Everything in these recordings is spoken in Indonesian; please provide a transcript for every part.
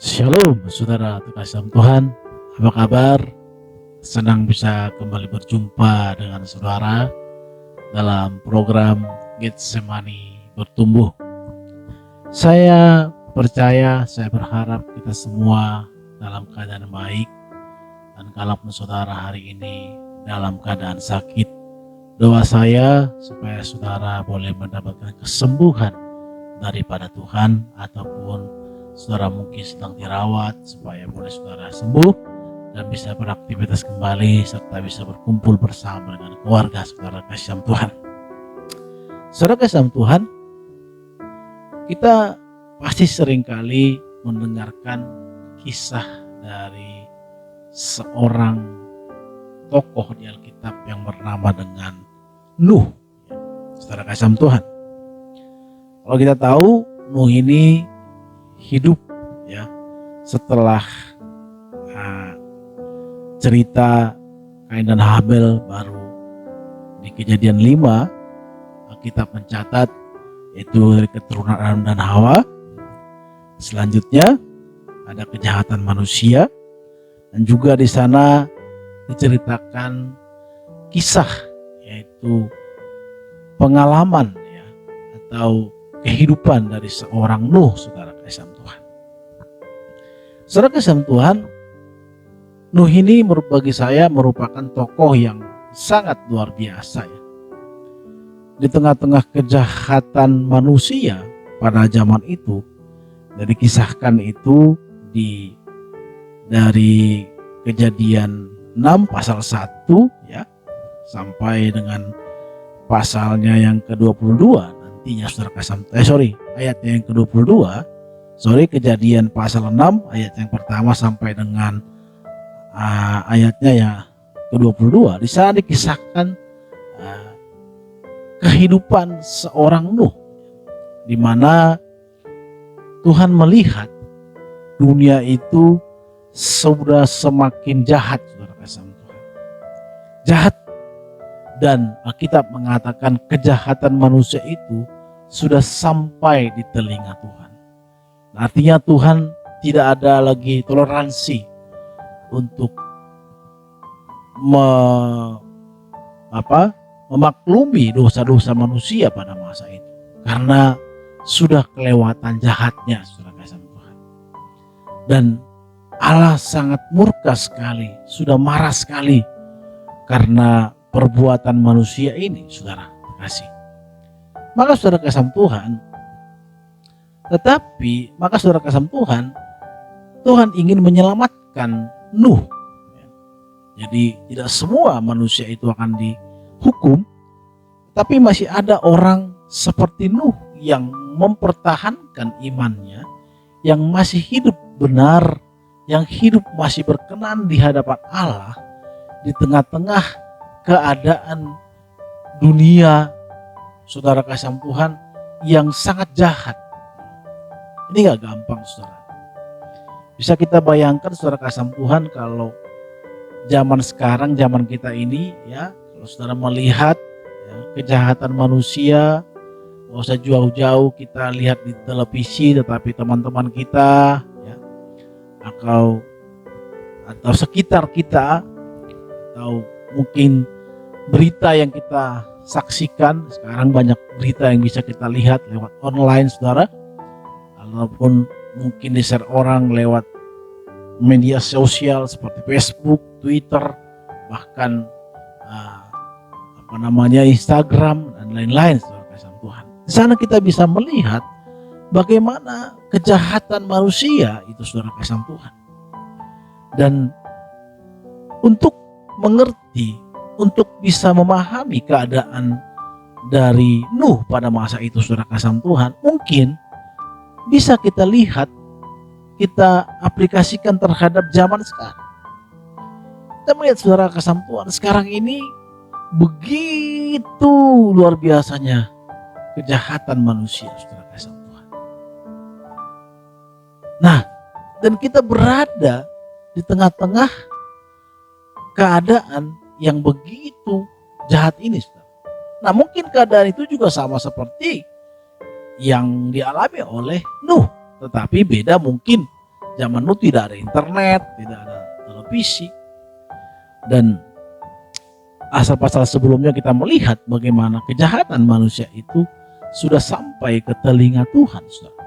Shalom saudara terkasih Tuhan, apa kabar? Senang bisa kembali berjumpa dengan saudara dalam program Getsemani Bertumbuh. Saya percaya, saya berharap kita semua dalam keadaan baik. Dan kalaupun saudara hari ini dalam keadaan sakit, doa saya supaya saudara boleh mendapatkan kesembuhan daripada Tuhan, ataupun saudara mungkin sedang dirawat supaya boleh saudara sembuh dan bisa beraktivitas kembali serta bisa berkumpul bersama dengan keluarga saudara kasih Tuhan. Saudara kasih Tuhan, kita pasti seringkali mendengarkan kisah dari seorang tokoh di Alkitab yang bernama dengan Nuh. Saudara kasih Tuhan, kalau kita tahu Nuh ini hidup ya setelah cerita Kain dan Habel, baru di Kejadian 5 Alkitab mencatat itu dari keturunan Adam dan Hawa. Selanjutnya ada kejahatan manusia, dan juga di sana diceritakan kisah, yaitu pengalaman ya atau kehidupan dari seorang Nuh, saudara kasih Tuhan. Saudara kasih Tuhan, Nuh ini bagi saya merupakan tokoh yang sangat luar biasa ya. Di tengah-tengah kejahatan manusia pada zaman itu, dan dikisahkan itu dari Kejadian 6 pasal 1 ya sampai dengan pasalnya yang ke-22. Nantinya saudara kasih ayatnya yang ke-22, Kejadian pasal 6 ayat yang pertama sampai dengan ayatnya yang ke-22. Di sana dikisahkan kehidupan seorang Nuh, di mana Tuhan melihat dunia itu sudah semakin jahat, saudara kasih Tuhan. Jahat, dan Alkitab mengatakan kejahatan manusia itu sudah sampai di telinga Tuhan. Artinya Tuhan tidak ada lagi toleransi untuk memaklumi dosa-dosa manusia pada masa itu, karena sudah kelewatan jahatnya, saudara kasih Tuhan. Dan Allah sangat murka sekali, sudah marah sekali karena perbuatan manusia ini, saudara kasih. Maka saudara kasih Tuhan, maka saudara kasih Tuhan, Tuhan ingin menyelamatkan Nuh. Jadi tidak semua manusia itu akan dihukum, tapi masih ada orang seperti Nuh yang mempertahankan imannya, yang masih hidup benar, yang hidup masih berkenan di hadapan Allah di tengah-tengah keadaan dunia, saudara kasih Tuhan, yang sangat jahat. Ini gak gampang, saudara. Bisa kita bayangkan, saudara kasih Tuhan, kalau zaman sekarang, zaman kita ini ya, kalau saudara melihat ya, kejahatan manusia, gak usah jauh-jauh kita lihat di televisi, tetapi teman-teman kita ya, atau sekitar kita, atau mungkin berita yang kita saksikan. Sekarang banyak berita yang bisa kita lihat lewat online, saudara, ataupun mungkin di-share orang lewat media sosial seperti Facebook, Twitter, bahkan Instagram dan lain-lain, saudara kasih Tuhan. Di sana kita bisa melihat bagaimana kejahatan manusia itu, saudara kasih Tuhan. Dan untuk mengerti, untuk bisa memahami keadaan dari Nuh pada masa itu, saudara kasih Tuhan, mungkin bisa kita lihat, kita aplikasikan terhadap zaman sekarang. Kita melihat, saudara kasih Tuhan, sekarang ini begitu luar biasanya kejahatan manusia, saudara kasih Tuhan. Nah, dan kita berada di tengah-tengah keadaan yang begitu jahat ini, saudara. Nah, mungkin keadaan itu juga sama seperti yang dialami oleh Nuh, tetapi beda mungkin Zaman Nuh tidak ada internet, tidak ada televisi. Dan asal-pasal sebelumnya kita melihat bagaimana kejahatan manusia itu sudah sampai ke telinga Tuhan, saudara.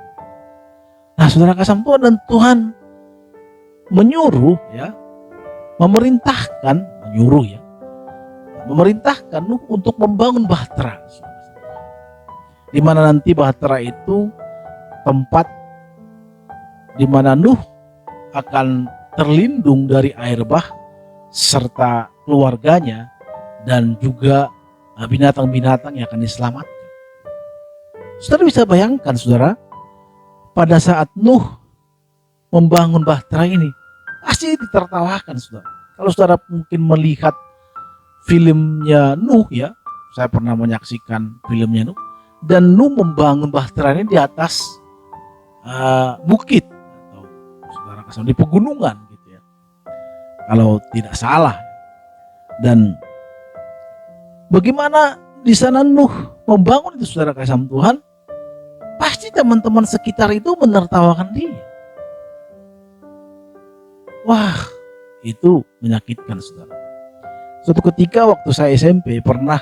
Nah, saudara kasih Tuhan, dan Tuhan menyuruh ya, memerintahkan Nuh untuk membangun bahtera, di mana nanti bahtera itu tempat di mana Nuh akan terlindung dari air bah serta keluarganya dan juga binatang-binatang yang akan diselamatkan. Saudara bisa bayangkan, saudara, pada saat Nuh membangun bahtera ini pasti ditertawakan, saudara. Kalau saudara mungkin melihat filmnya Nuh ya, saya pernah menyaksikan filmnya Nuh, dan Nuh membangun bahtera ini di atas bukit atau saudara kasih di pegunungan gitu ya, kalau tidak salah. Dan bagaimana di sana Nuh membangun itu, saudara kasih Tuhan, pasti teman-teman sekitar itu menertawakan dia. Wah, itu menyakitkan, saudara. Suatu ketika waktu saya SMP pernah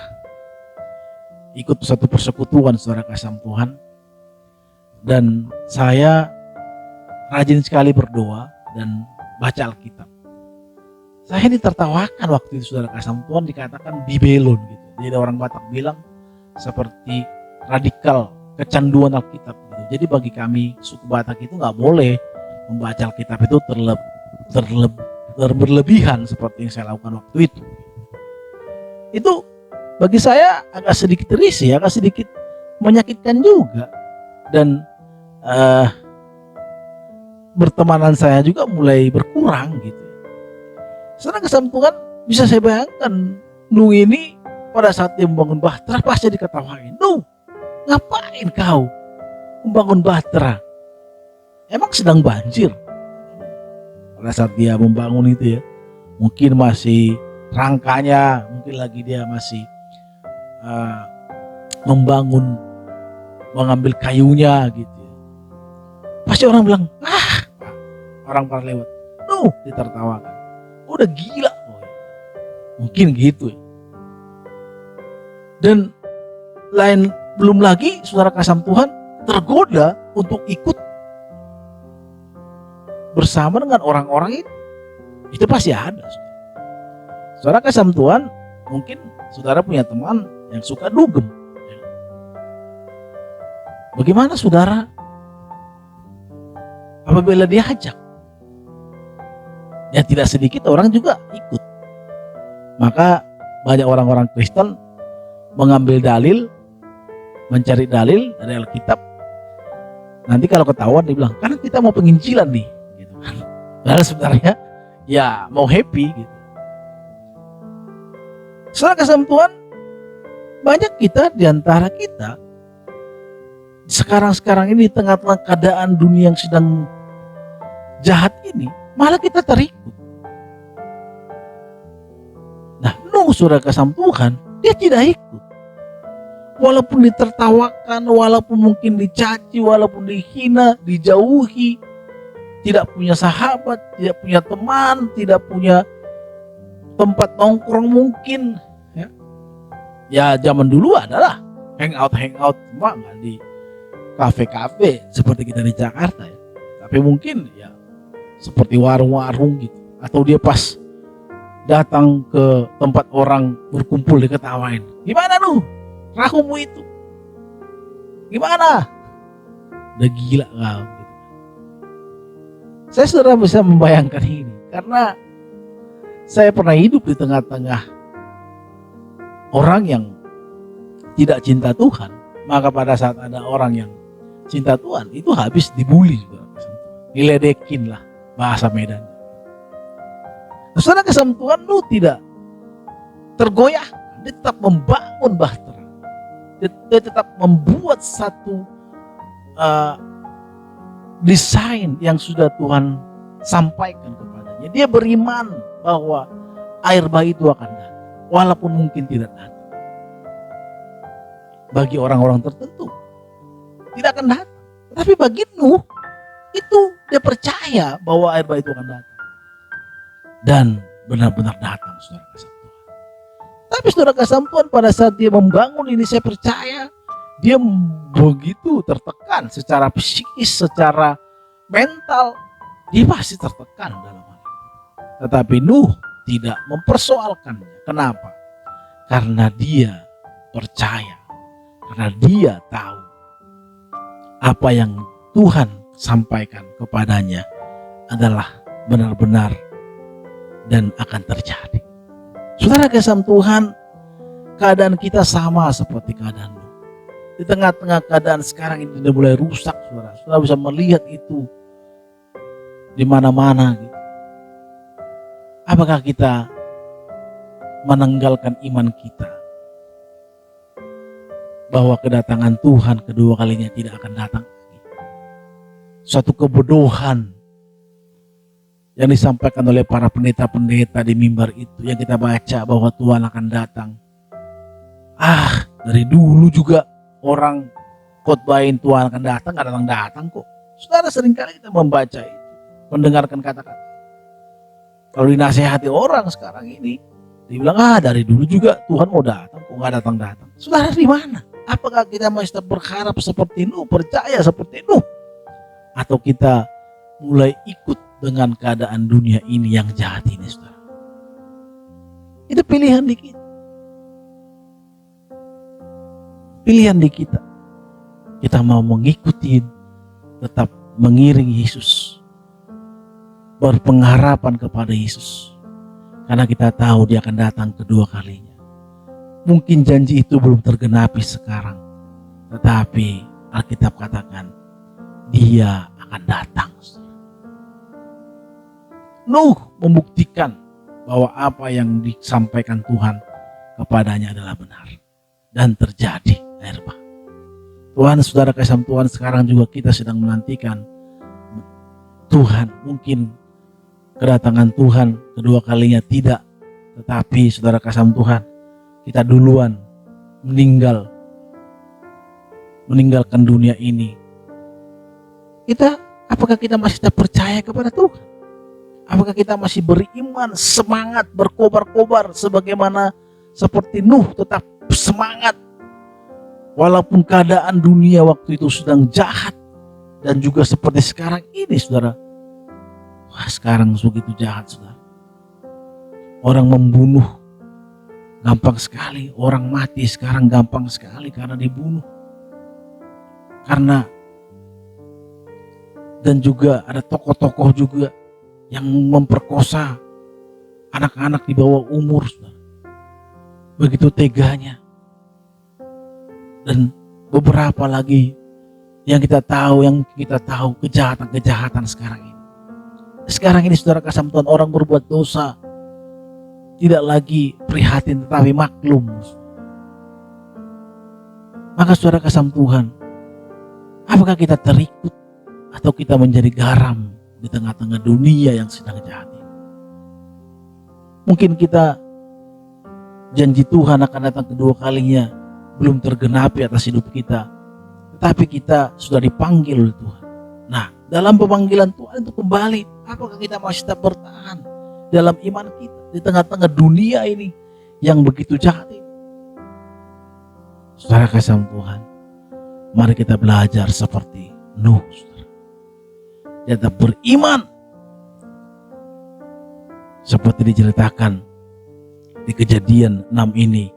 ikut satu persekutuan, saudara kasih Tuhan, dan saya rajin sekali berdoa dan baca Alkitab. Saya ditertawakan waktu itu, saudara kasih Tuhan, dikatakan bibelon gitu. Jadi orang Batak bilang seperti radikal kecanduan Alkitab gitu. Jadi bagi kami suku Batak itu nggak boleh membaca Alkitab itu berlebihan seperti yang saya lakukan waktu itu. Itu bagi saya agak sedikit risih, agak sedikit menyakitkan juga. Dan bertemanan saya juga mulai berkurang gitu. Setelah kesampungan bisa saya bayangkan, Nuh ini pada saat dia membangun bahtera pasti diketawain. Nuh, ngapain kau membangun bahtera? Emang sedang banjir? Pada saat dia membangun itu ya, mungkin masih rangkanya, mungkin lagi dia masih mengambil kayunya gitu ya. Pasti orang bilang, orang pada lewat, Nuh, ditertawakan. Udah gila, mungkin gitu ya. Dan belum lagi saudara kasih Tuhan tergoda untuk ikut bersama dengan orang-orang itu pasti ada. Saudara kasih Tuhan, mungkin saudara punya teman yang suka dugem. Bagaimana saudara apabila diajak? Ya tidak sedikit orang juga ikut. Maka banyak orang-orang Kristen mengambil dalil, mencari dalil dari Alkitab. Nanti kalau ketahuan dia bilang, karena kita mau penginjilan nih, gitu kan. Padahal sebenarnya ya mau happy gitu. Setelah kesempatan, banyak kita diantara kita sekarang ini di tengah-tengah keadaan dunia yang sedang jahat ini, malah kita terikut. Nah, Nuh saudara kasih Tuhan, dia tidak ikut. Walaupun ditertawakan, walaupun mungkin dicaci, walaupun dihina, dijauhi, tidak punya sahabat, tidak punya teman, tidak punya tempat nongkrong mungkin. Ya zaman dulu adalah hangout cuma nggak di kafe-kafe seperti kita di Jakarta ya. Tapi mungkin ya seperti warung-warung gitu. Atau dia pas datang ke tempat orang berkumpul diketawain. Gimana lu? Rahumu itu? Gimana? Udah gila kau gitu. Saya sudah bisa membayangkan ini karena saya pernah hidup di tengah-tengah orang yang tidak cinta Tuhan. Maka pada saat ada orang yang cinta Tuhan, itu habis dibully juga, diledekin lah bahasa Medan. Saudara kasih Tuhan, lu tidak tergoyah, dia tetap membangun bahtera, dia tetap membuat satu desain yang sudah Tuhan sampaikan kepadanya. Dia beriman bahwa air bah itu akan datang, walaupun mungkin tidak datang. Bagi orang-orang tertentu tidak akan datang, tapi bagi Nuh itu dia percaya bahwa air bah itu akan datang. Dan benar-benar datang, saudara kasih Tuhan. Tapi saudara kasih Tuhan, pada saat dia membangun ini, saya percaya dia begitu tertekan secara psikis, secara mental. Dia pasti tertekan dalam hal itu. Tetapi Nuh tidak mempersoalkannya. Kenapa? Karena dia percaya. Karena dia tahu apa yang Tuhan sampaikan kepadanya adalah benar-benar dan akan terjadi. Saudara kasih Tuhan, keadaan kita sama seperti keadaan Nuh. Di tengah-tengah keadaan sekarang ini sudah mulai rusak, saudara. Saudara bisa melihat itu di mana-mana gitu. Apakah kita menanggalkan iman kita bahwa kedatangan Tuhan kedua kalinya tidak akan datang lagi? Suatu kebodohan yang disampaikan oleh para pendeta-pendeta di mimbar itu, yang kita baca bahwa Tuhan akan datang. Dari dulu juga orang khotbahin Tuhan akan datang, gak datang-datang kok. Saudara, seringkali kita membaca itu, mendengarkan kata-kata. Kalau dinasehati orang sekarang ini, dibilang dari dulu juga Tuhan mau datang, kok gak datang-datang. Saudara, di mana? Apakah kita masih berharap seperti Nuh, percaya seperti Nuh? Atau kita mulai ikut dengan keadaan dunia ini yang jahat ini, saudara? Itu pilihan di kita. Pilihan di kita. Kita mau mengikuti, tetap mengiring Yesus, berpengharapan kepada Yesus, karena kita tahu dia akan datang kedua kalinya. Mungkin janji itu belum tergenapi sekarang, tetapi Alkitab katakan dia akan datang. Nuh membuktikan bahwa apa yang disampaikan Tuhan kepadanya adalah benar dan terjadi air bah. Tuhan, saudara kasih Tuhan, sekarang juga kita sedang menantikan Tuhan. Mungkin kedatangan Tuhan kedua kalinya tidak, tetapi saudara kasih Tuhan, kita duluan meninggalkan dunia ini. Apakah kita masih tetap percaya kepada Tuhan? Apakah kita masih beriman, semangat, berkobar-kobar sebagaimana seperti Nuh tetap semangat walaupun keadaan dunia waktu itu sedang jahat, dan juga seperti sekarang ini, saudara. Sekarang begitu jahat, saudara. Orang membunuh gampang sekali, orang mati sekarang gampang sekali karena dibunuh. Dan juga ada tokoh-tokoh juga yang memperkosa anak-anak di bawah umur, saudara. Begitu teganya. Dan beberapa lagi yang kita tahu kejahatan-kejahatan sekarang ini. Sekarang ini, saudara kasih Tuhan, orang berbuat dosa tidak lagi prihatin tetapi maklum. Maka saudara kasih Tuhan, apakah kita terikut atau kita menjadi garam di tengah-tengah dunia yang sedang jahat ini? Mungkin kita janji Tuhan akan datang kedua kalinya belum tergenapi atas hidup kita, tetapi kita sudah dipanggil oleh Tuhan. Nah, dalam pemanggilan Tuhan itu kembali, apakah kita masih tetap bertahan dalam iman kita di tengah-tengah dunia ini yang begitu jahat ini? Saudara kasih Tuhan, mari kita belajar seperti Nuh, saudara. Dia tetap beriman seperti diceritakan di Kejadian 6 ini,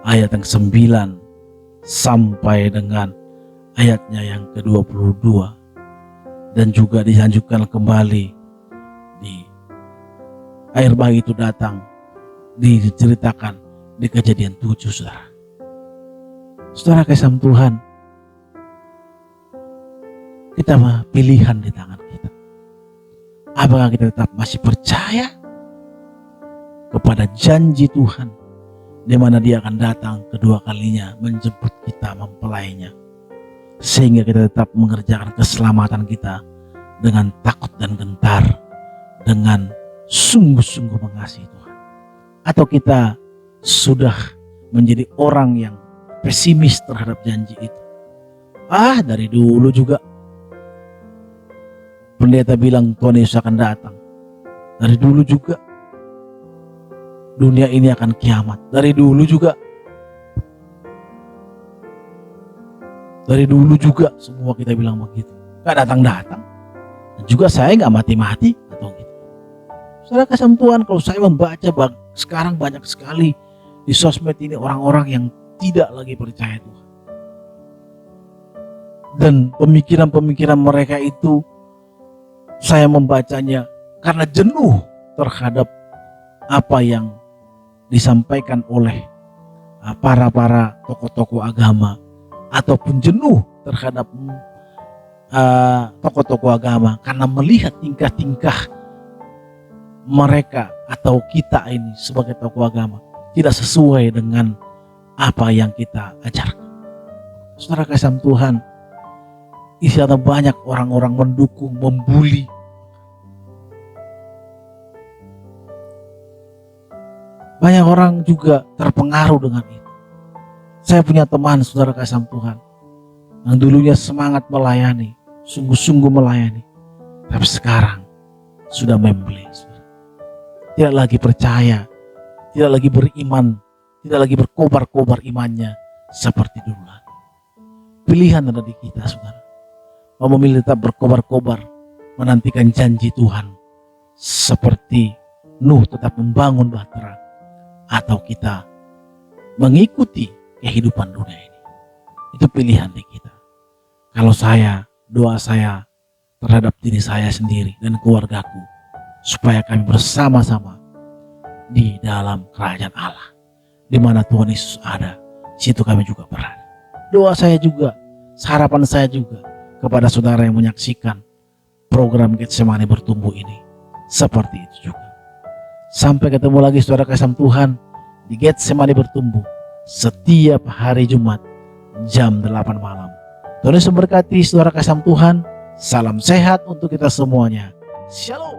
ayat yang 9 sampai dengan ayatnya yang ke-22, dan juga dilanjutkan kembali di air bah itu datang, diceritakan di Kejadian 7, saudara. Saudara kasih Tuhan, kita pilihan di tangan kita. Apakah kita tetap masih percaya kepada janji Tuhan, di mana dia akan datang kedua kalinya menjemput kita, mempelainya, sehingga kita tetap mengerjakan keselamatan kita dengan takut dan gentar, dengan sungguh-sungguh mengasihi Tuhan? Atau kita sudah menjadi orang yang pesimis terhadap janji itu? Dari dulu juga pendeta bilang Tuhan Yesus akan datang. Dari dulu juga dunia ini akan kiamat. Dari dulu juga semua kita bilang begitu. Gak datang-datang. Dan juga saya gak mati-mati atau gitu. Saudara kasih Tuhan, kalau saya membaca sekarang banyak sekali di sosmed ini orang-orang yang tidak lagi percaya Tuhan. Dan pemikiran-pemikiran mereka itu saya membacanya karena jenuh terhadap apa yang disampaikan oleh para tokoh-tokoh agama, ataupun jenuh terhadap tokoh-tokoh agama karena melihat tingkah-tingkah mereka atau kita ini sebagai tokoh agama tidak sesuai dengan apa yang kita ajarkan. Saudara kasih Tuhan, di sana banyak orang-orang mendukung, membuli. Banyak orang juga terpengaruh dengan itu. Saya punya teman, saudara kasih Tuhan, yang dulunya semangat melayani, sungguh-sungguh melayani, tapi sekarang sudah membeli. Tidak lagi percaya, tidak lagi beriman, tidak lagi berkobar-kobar imannya seperti dulu lagi. Pilihan ada di kita, saudara. Mau memilih tetap berkobar-kobar, menantikan janji Tuhan, seperti Nuh tetap membangun bahtera, atau kita mengikuti kehidupan dunia ini. Itu pilihan di kita. Kalau saya, doa saya terhadap diri saya sendiri dan keluargaku, supaya kami bersama-sama di dalam kerajaan Allah, di mana Tuhan Yesus ada, situ kami juga berada. Doa saya juga, harapan saya juga kepada saudara yang menyaksikan program Getsemani Bertumbuh ini, seperti itu juga. Sampai ketemu lagi saudara kasih Tuhan di Getsemani Bertumbuh setiap hari Jumat jam 8 malam. Tuhan Yesus memberkati saudara kasih Tuhan. Salam sehat untuk kita semuanya. Shalom.